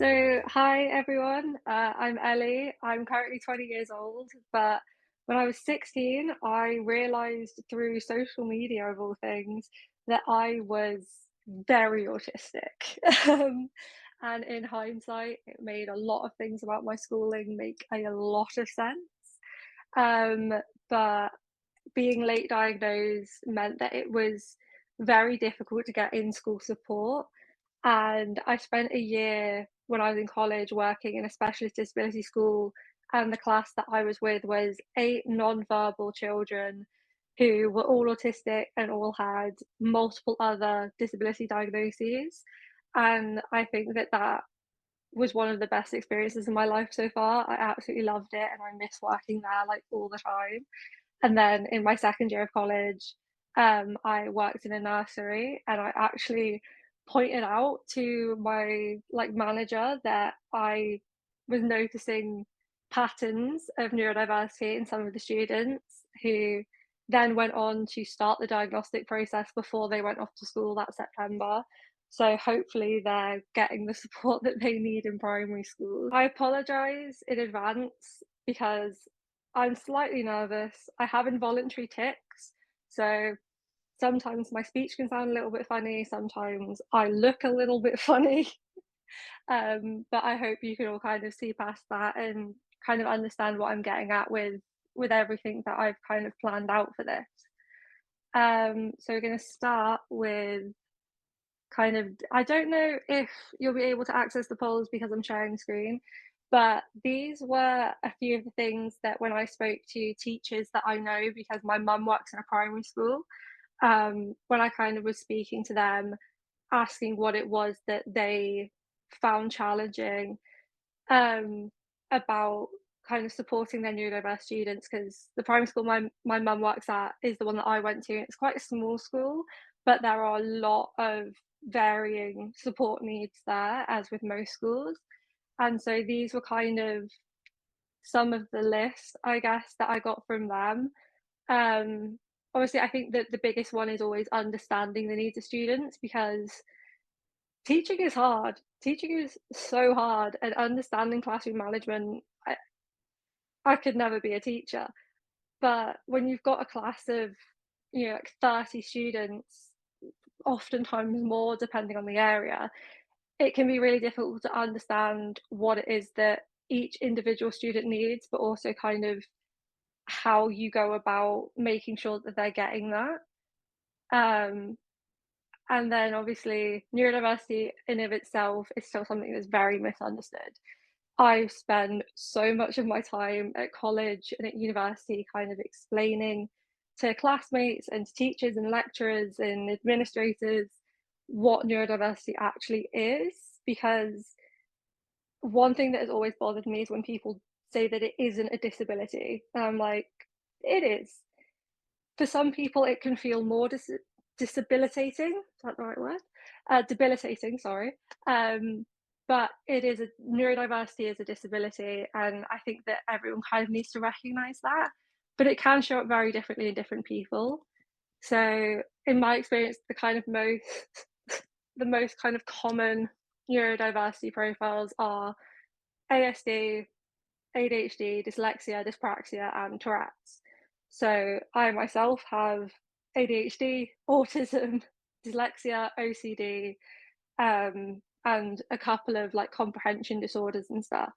Hi everyone. I'm Ellie. I'm currently 20 years old, but when I was 16, I realized through social media, of all things, that I was very autistic. Um, and in hindsight, it made a lot of things about my schooling make a lot of sense. Um, but being late diagnosed meant that it was very difficult to get in school support. And I spent a year when I was in college working in a specialist disability school, and the class that I was with was 8 non-verbal children who were all autistic and all had multiple other disability diagnoses. And I think that that was one of the best experiences in my life so far. I absolutely loved it, and I miss working there, like, all the time. And then in my second year of college, I worked in a nursery, and I actually pointed out to my, like, manager that I was noticing patterns of neurodiversity in some of the students who then went on to start the diagnostic process before they went off to school that September. So hopefully they're getting the support that they need in primary school. I apologize in advance because I'm slightly nervous. I have involuntary tics, so sometimes my speech can sound a little bit funny, sometimes I look a little bit funny. But I hope you can all kind of see past that and kind of understand what I'm getting at with everything that I've kind of planned out for this. So we're gonna start with kind of, I don't know if you'll be able to access the polls because I'm sharing the screen, but these were a few of the things that when I spoke to teachers that I know because my mum works in a primary school, when I kind of was speaking to them, asking what it was that they found challenging, um, about kind of supporting their neurodiverse students, because the primary school my mum works at is the one that I went to. It's quite a small school, but there are a lot of varying support needs there, as with most schools. And so these were kind of some of the lists, I guess, that I got from them. Um, Obviously, I think that the biggest one is always understanding the needs of students because teaching is hard. Teaching is so hard, and understanding classroom management, I could never be a teacher. But when you've got a class of, like 30 students, oftentimes more depending on the area, it can be really difficult to understand what it is that each individual student needs, but also kind of how you go about making sure that they're getting that. Um, and then obviously neurodiversity in of itself is still something that's very misunderstood. I've spent so much of my time at college and at university kind of explaining to classmates and to teachers and lecturers and administrators what neurodiversity actually is, because one thing that has always bothered me is when people say that it isn't a disability. And I'm like, it is. For some people, it can feel more disabilitating. Is that the right word? Debilitating, sorry. But it is a neurodiversity is a disability, and I think that everyone kind of needs to recognise that. But it can show up very differently in different people. So, in my experience, the most kind of common neurodiversity profiles are ASD, ADHD, dyslexia, dyspraxia, and Tourette's. So I myself have ADHD, autism, dyslexia, OCD, and a couple of like comprehension disorders and stuff.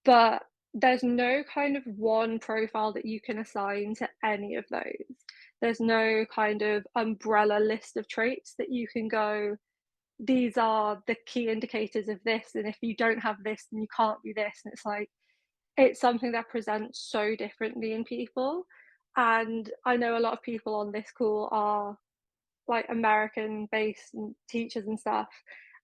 But there's no kind of one profile that you can assign to any of those. There's no kind of umbrella list of traits that you can go, these are the key indicators of this, and if you don't have this, then you can't be this. And it's like, it's something that presents so differently in people, and I know a lot of people on this call are, like, American-based and teachers and stuff,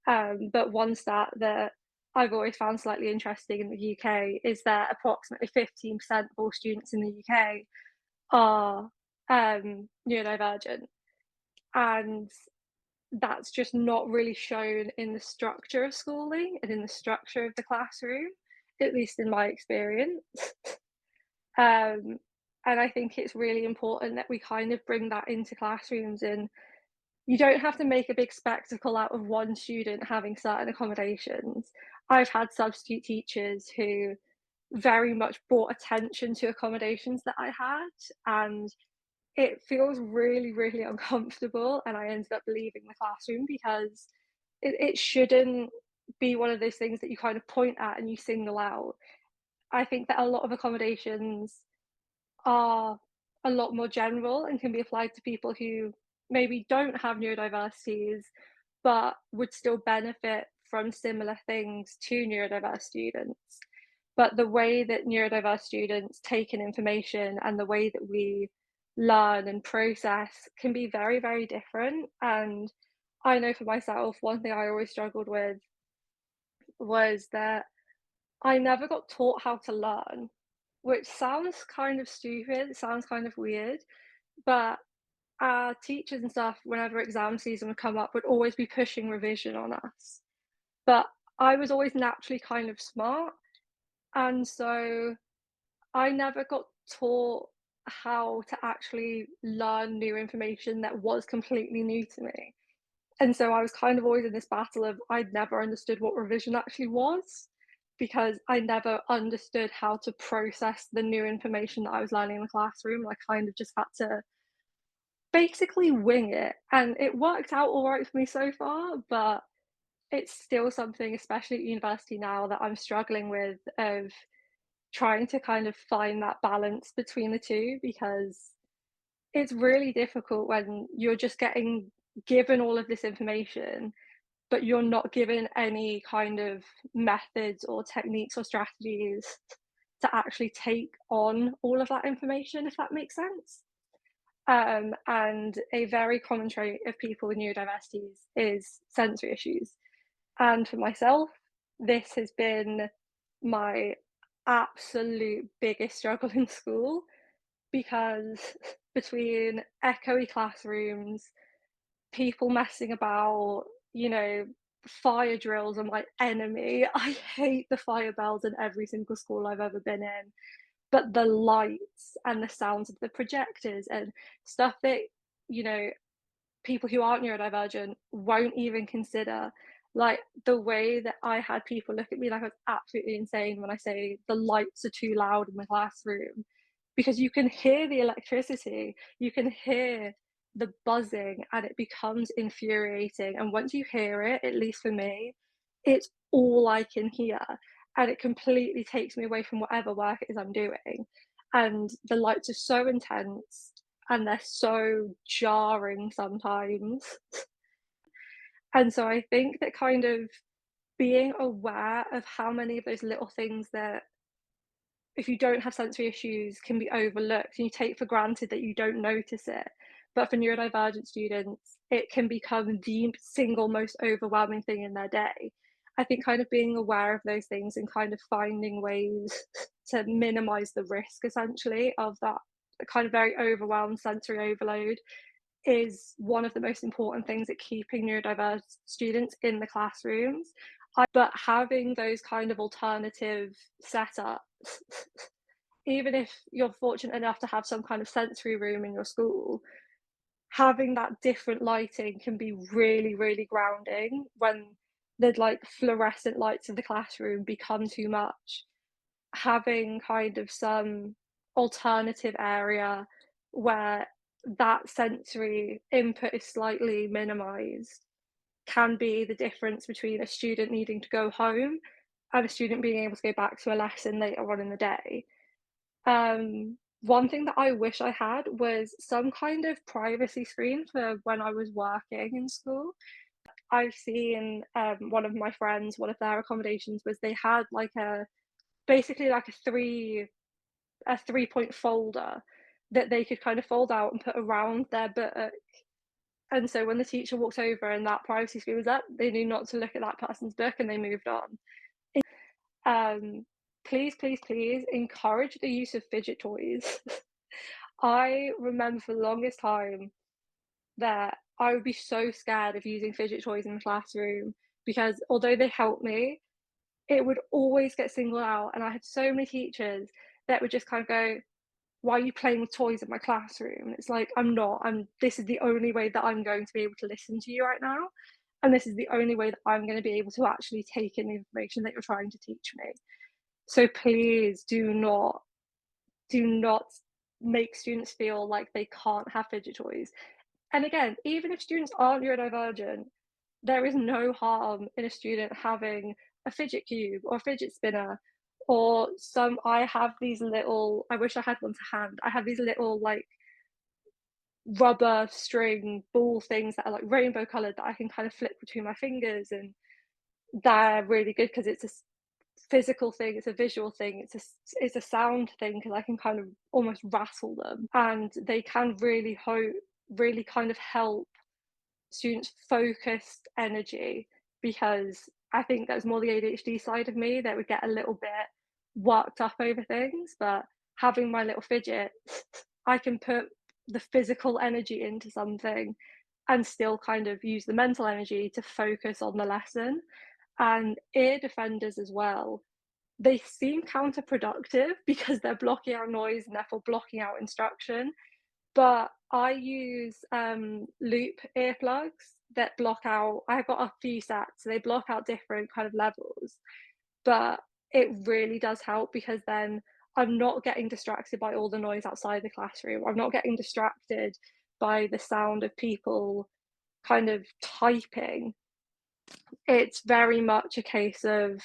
but one stat that I've always found slightly interesting in the UK is that approximately 15% of all students in the UK are, neurodivergent, and that's just not really shown in the structure of schooling and in the structure of the classroom, at least in my experience. Um, and I think it's really important that we kind of bring that into classrooms, and you don't have to make a big spectacle out of one student having certain accommodations. I've had substitute teachers who very much brought attention to accommodations that I had, and it feels really, really uncomfortable, and I ended up leaving the classroom because it shouldn't be one of those things that you kind of point at and you single out. I think that a lot of accommodations are a lot more general and can be applied to people who maybe don't have neurodiversities, but would still benefit from similar things to neurodiverse students. But the way that neurodiverse students take in information and the way that we learn and process can be very, very different. And I know for myself, one thing I always struggled with was that I never got taught how to learn, which sounds kind of stupid, sounds kind of weird, but our teachers and stuff, whenever exam season would come up, would always be pushing revision on us. But I was always naturally kind of smart, and so I never got taught how to actually learn new information that was completely new to me. And so I was kind of always in this battle of I'd never understood what revision actually was because I never understood how to process the new information that I was learning in the classroom. I kind of just had to basically wing it. And it worked out all right for me so far, but it's still something, especially at university now, that I'm struggling with of trying to kind of find that balance between the two because it's really difficult when you're just getting given all of this information, but you're not given any kind of methods or techniques or strategies to actually take on all of that information, if that makes sense. And a very common trait of people with neurodiversities is sensory issues. And for myself, this has been my absolute biggest struggle in school because between echoey classrooms, people messing about, you know, fire drills are my enemy. I hate the fire bells in every single school I've ever been in, but the lights and the sounds of the projectors and stuff that, you know, people who aren't neurodivergent won't even consider. Like the way that I had people look at me like I was absolutely insane when I say the lights are too loud in the classroom because you can hear the electricity, you can hear the buzzing, and it becomes infuriating. And once you hear it, at least for me, it's all I can hear. And it completely takes me away from whatever work it is I'm doing. And the lights are so intense and they're so jarring sometimes. And so I think that kind of being aware of how many of those little things that if you don't have sensory issues can be overlooked and you take for granted that you don't notice it. But for neurodivergent students, it can become the single most overwhelming thing in their day. I think kind of being aware of those things and kind of finding ways to minimize the risk essentially of that kind of very overwhelmed sensory overload is one of the most important things at keeping neurodiverse students in the classrooms. But having those kind of alternative setups, even if you're fortunate enough to have some kind of sensory room in your school, having that different lighting can be really, really grounding when the like fluorescent lights of the classroom become too much. Having kind of some alternative area where that sensory input is slightly minimized can be the difference between a student needing to go home and a student being able to go back to a lesson later on in the day. One thing that I wish I had was some kind of privacy screen for when I was working in school. I've seen one of my friends, one of their accommodations was they had like a basically like a 3-point folder that they could kind of fold out and put around their book. And so when the teacher walked over and that privacy screen was up, they knew not to look at that person's book and they moved on. Um, please, please, please encourage the use of fidget toys. I remember for the longest time that I would be so scared of using fidget toys in the classroom because although they help me, it would always get singled out. And I had so many teachers that would just kind of go, why are you playing with toys in my classroom? And it's like, I'm not. This is the only way that I'm going to be able to listen to you right now. and this is the only way that I'm going to be able to actually take in the information that you're trying to teach me. So please do not make students feel like they can't have fidget toys. And again, even if students aren't neurodivergent, there is no harm in a student having a fidget cube or a fidget spinner or some. I have these little, I wish I had one to hand. I have these little like rubber string ball things that are like rainbow colored that I can kind of flip between my fingers, and they're really good because it's a physical thing, it's a visual thing, it's a sound thing because I can kind of almost rattle them, and they can really kind of help students focused energy, because I think that's more the ADHD side of me that would get a little bit worked up over things. But having my little fidget, I can put the physical energy into something and still kind of use the mental energy to focus on the lesson. And ear defenders as well, they seem counterproductive because they're blocking out noise and therefore blocking out instruction. But I use loop earplugs that block out. I've got a few sets, so they block out different kind of levels. But it really does help because then I'm not getting distracted by all the noise outside the classroom. I'm not getting distracted by the sound of people kind of typing. It's very much a case of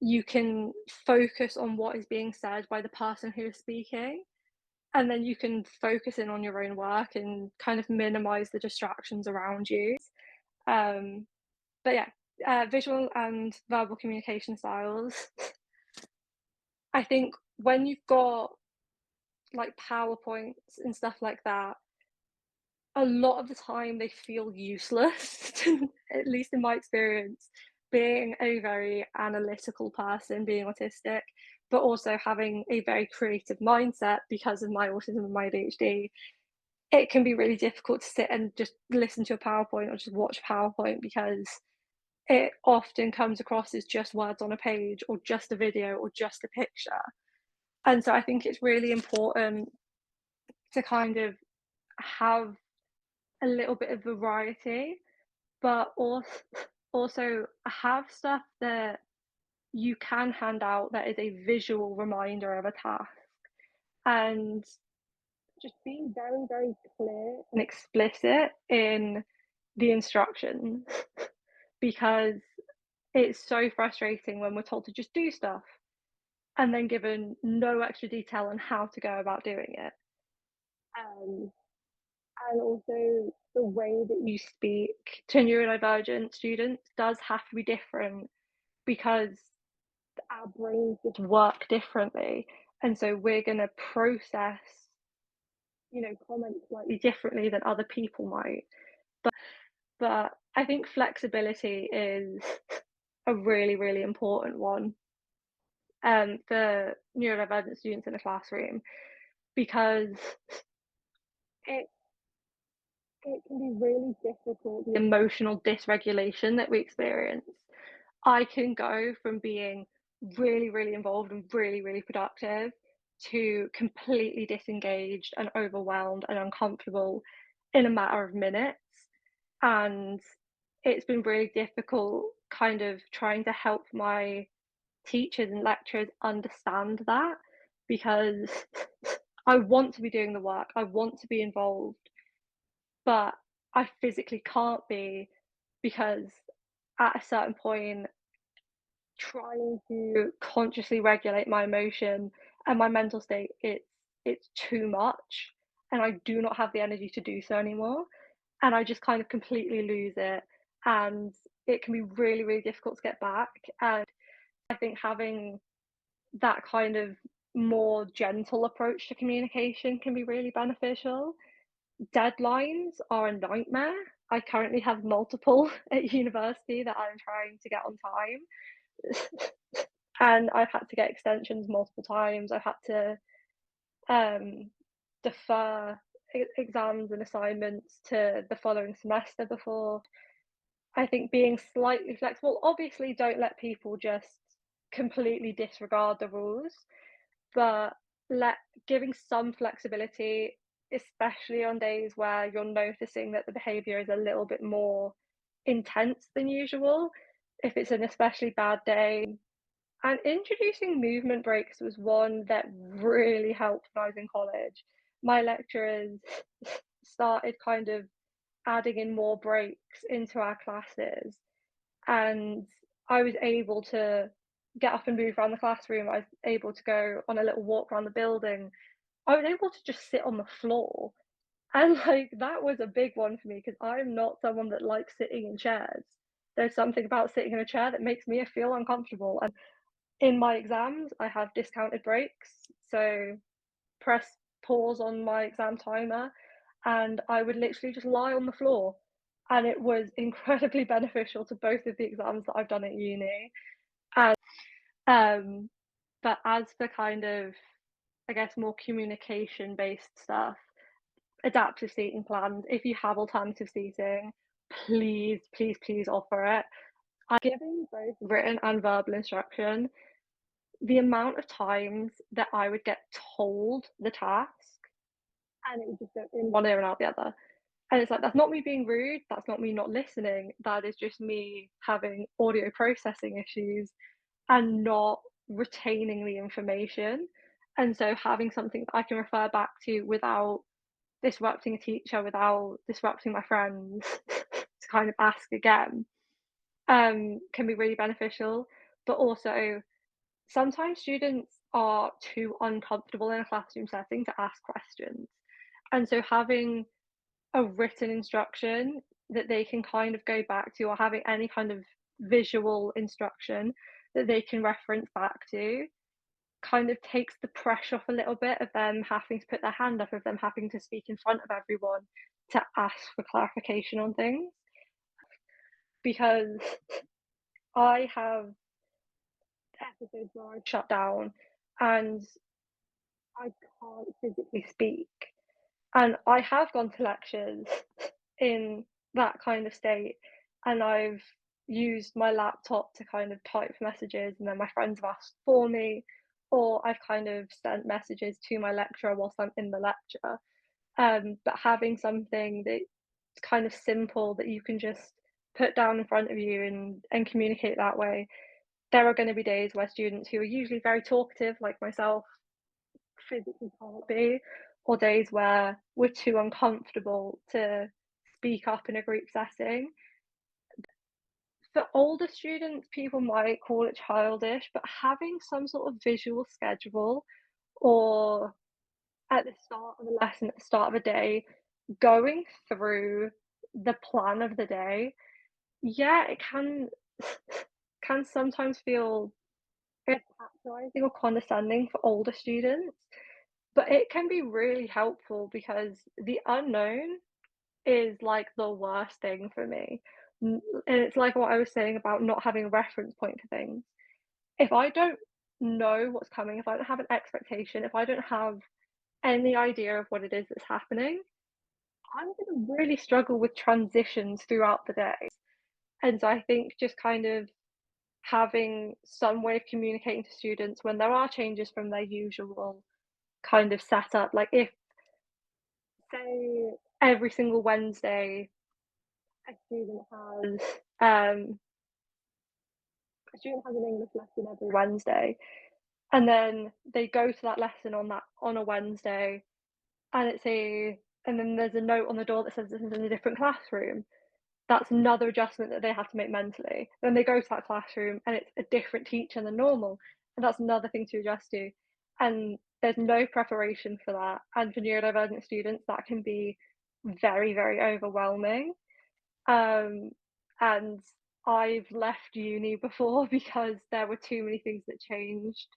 you can focus on what is being said by the person who is speaking, and then you can focus in on your own work and kind of minimize the distractions around you. Um, but yeah, visual and verbal communication styles. I think when you've got like PowerPoints and stuff like that, a lot of the time they feel useless, at least in my experience, being a very analytical person, being autistic, but also having a very creative mindset because of my autism and my ADHD. It can be really difficult to sit and just listen to a PowerPoint or just watch PowerPoint because it often comes across as just words on a page or just a video or just a picture. And so I think it's really important to kind of have a little bit of variety, but also have stuff that you can hand out that is a visual reminder of a task. And just being very, very clear and explicit in the instructions, because it's so frustrating when we're told to just do stuff and then given no extra detail on how to go about doing it. Um, and also the way that you speak to neurodivergent students does have to be different because our brains just work differently. And so we're going to process, comments slightly differently than other people might. But I think flexibility is a really, really important one for neurodivergent students in the classroom, because it it can be really difficult, the emotional dysregulation that we experience. I can go from being really, really involved and really, really productive to completely disengaged and overwhelmed and uncomfortable in a matter of minutes. And it's been really difficult kind of trying to help my teachers and lecturers understand that, because I want to be doing the work, I want to be involved, but I physically can't be because at a certain point, trying to consciously regulate my emotion and my mental state, it's too much, and I do not have the energy to do so anymore, and I just kind of completely lose it, and it can be really, really difficult to get back. And I think having that kind of more gentle approach to communication can be really beneficial. Deadlines are a nightmare. I currently have multiple at university that I'm trying to get on time. And I've had to get extensions multiple times. I've had to um, defer exams and assignments to the following semester before. I think being slightly flexible, obviously, don't let people just completely disregard the rules, but let giving some flexibility, especially on days where you're noticing that the behavior is a little bit more intense than usual if it's an especially bad day. And introducing movement breaks was one that really helped when I was in college. My lecturers started kind of adding in more breaks into our classes, and I was able to get up and move around the classroom. I was able to go on a little walk around the building. I was able to just sit on the floor. And like that was a big one for me because I'm not someone that likes sitting in chairs. There's something about sitting in a chair that makes me feel uncomfortable. And in my exams, I have discounted breaks. So press pause on my exam timer and I would literally just lie on the floor. And it was incredibly beneficial to both of the exams that I've done at uni. And um, but as for kind of, I guess, more communication based stuff, adaptive seating plans, if you have alternative seating, please, please, please offer it. I'm giving both written and verbal instruction. The amount of times that I would get told the task and it would just go in one ear and out the other. And it's like, that's not me being rude, that's not me not listening, that is just me having audio processing issues and not retaining the information. And so having something that I can refer back to without disrupting a teacher, without disrupting my friends to kind of ask again, can be really beneficial. But also, sometimes students are too uncomfortable in a classroom setting to ask questions. And so having a written instruction that they can kind of go back to, or having any kind of visual instruction that they can reference back to, kind of takes the pressure off a little bit of them having to put their hand up, of them having to speak in front of everyone to ask for clarification on things. Because I have episodes where I shut down and I can't physically speak. And I have gone to lectures in that kind of state, and I've used my laptop to kind of type messages, and then my friends have asked for me, or I've kind of sent messages to my lecturer whilst I'm in the lecture. But having something that's kind of simple that you can just put down in front of you and communicate that way. There are going to be days where students who are usually very talkative, like myself, physically can't be, or days where we're too uncomfortable to speak up in a group setting. For older students, people might call it childish, but having some sort of visual schedule or at the start of a lesson, at the start of a day, going through the plan of the day, yeah, it can can sometimes feel patronizing or condescending for older students, but it can be really helpful because the unknown is like the worst thing for me. And it's like what I was saying about not having a reference point for things. If I don't know what's coming, if I don't have an expectation, if I don't have any idea of what it is that's happening, I'm going to really struggle with transitions throughout the day. And so I think just kind of having some way of communicating to students when there are changes from their usual kind of setup, like if, say, every single Wednesday a student has um a student has an English lesson every Wednesday, and then they go to that lesson on a Wednesday, and and then there's a note on the door that says this is in a different classroom. That's another adjustment that they have to make mentally. Then they go to that classroom and it's a different teacher than normal, and that's another thing to adjust to. And there's no preparation for that. And for neurodivergent students, that can be very, very overwhelming. Um, and I've left uni before because there were too many things that changed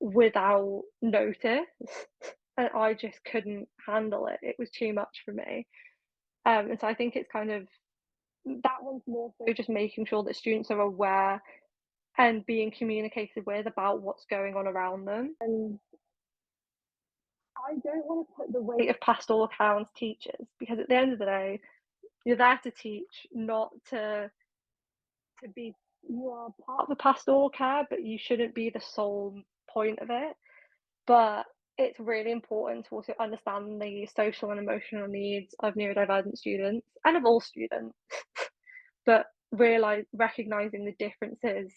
without notice, and I just couldn't handle it. It was too much for me. And so I think it's kind of that one's more so just making sure that students are aware and being communicated with about what's going on around them. And I don't want to put the weight of pastoral care on teachers because at the end of the day, you're there to teach, not to be. You are part of the pastoral care, but you shouldn't be the sole point of it. But it's really important to also understand the social and emotional needs of neurodivergent students and of all students. but recognizing the differences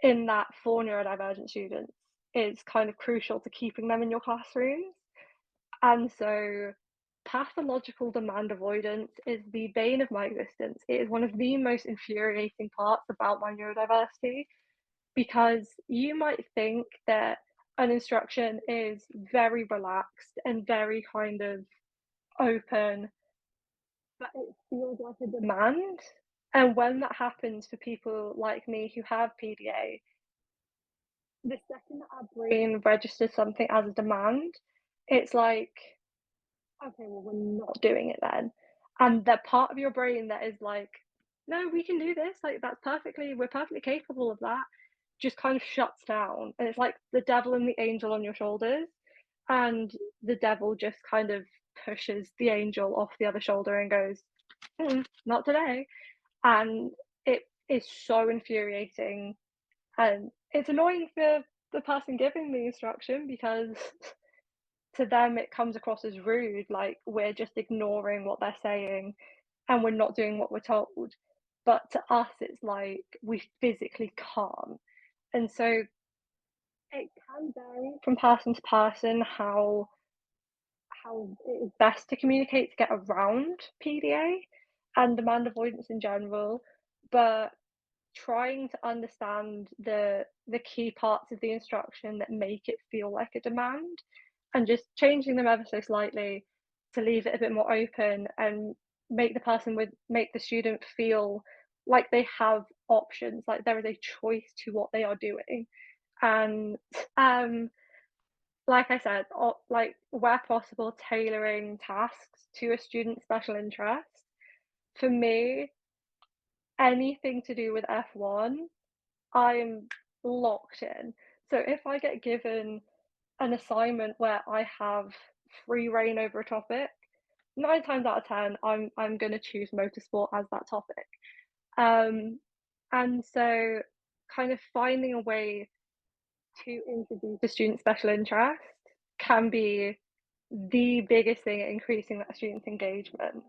in that for neurodivergent students is kind of crucial to keeping them in your classrooms. And so pathological demand avoidance is the bane of my existence. It is one of the most infuriating parts about my neurodiversity because you might think that an instruction is very relaxed and very kind of open, but it feels like a demand. And when that happens for people like me who have PDA, the second that our brain registers something as a demand, it's like, okay, well, we're not doing it then. And that part of your brain that is like, no, we can do this. Like, we're perfectly capable of that, just kind of shuts down. And it's like the devil and the angel on your shoulders. And the devil just kind of pushes the angel off the other shoulder and goes, not today. And it is so infuriating. And it's annoying for the person giving the instruction because to them it comes across as rude, like we're just ignoring what they're saying and we're not doing what we're told. But to us, it's like we physically can't. And so it can vary from person to person how it is best to communicate to get around PDA and demand avoidance in general. But trying to understand the key parts of the instruction that make it feel like a demand and just changing them ever so slightly to leave it a bit more open and make the student feel like they have options, like there is a choice to what they are doing. And um like I said, like where possible, tailoring tasks to a student's special interest. For me, anything to do with F1, I'm locked in. So if I get given an assignment where I have free reign over a topic, 9 times out of 10, I'm gonna choose motorsport as that topic. Um, and so kind of finding a way to introduce a student's special interest can be the biggest thing at increasing that student's engagement.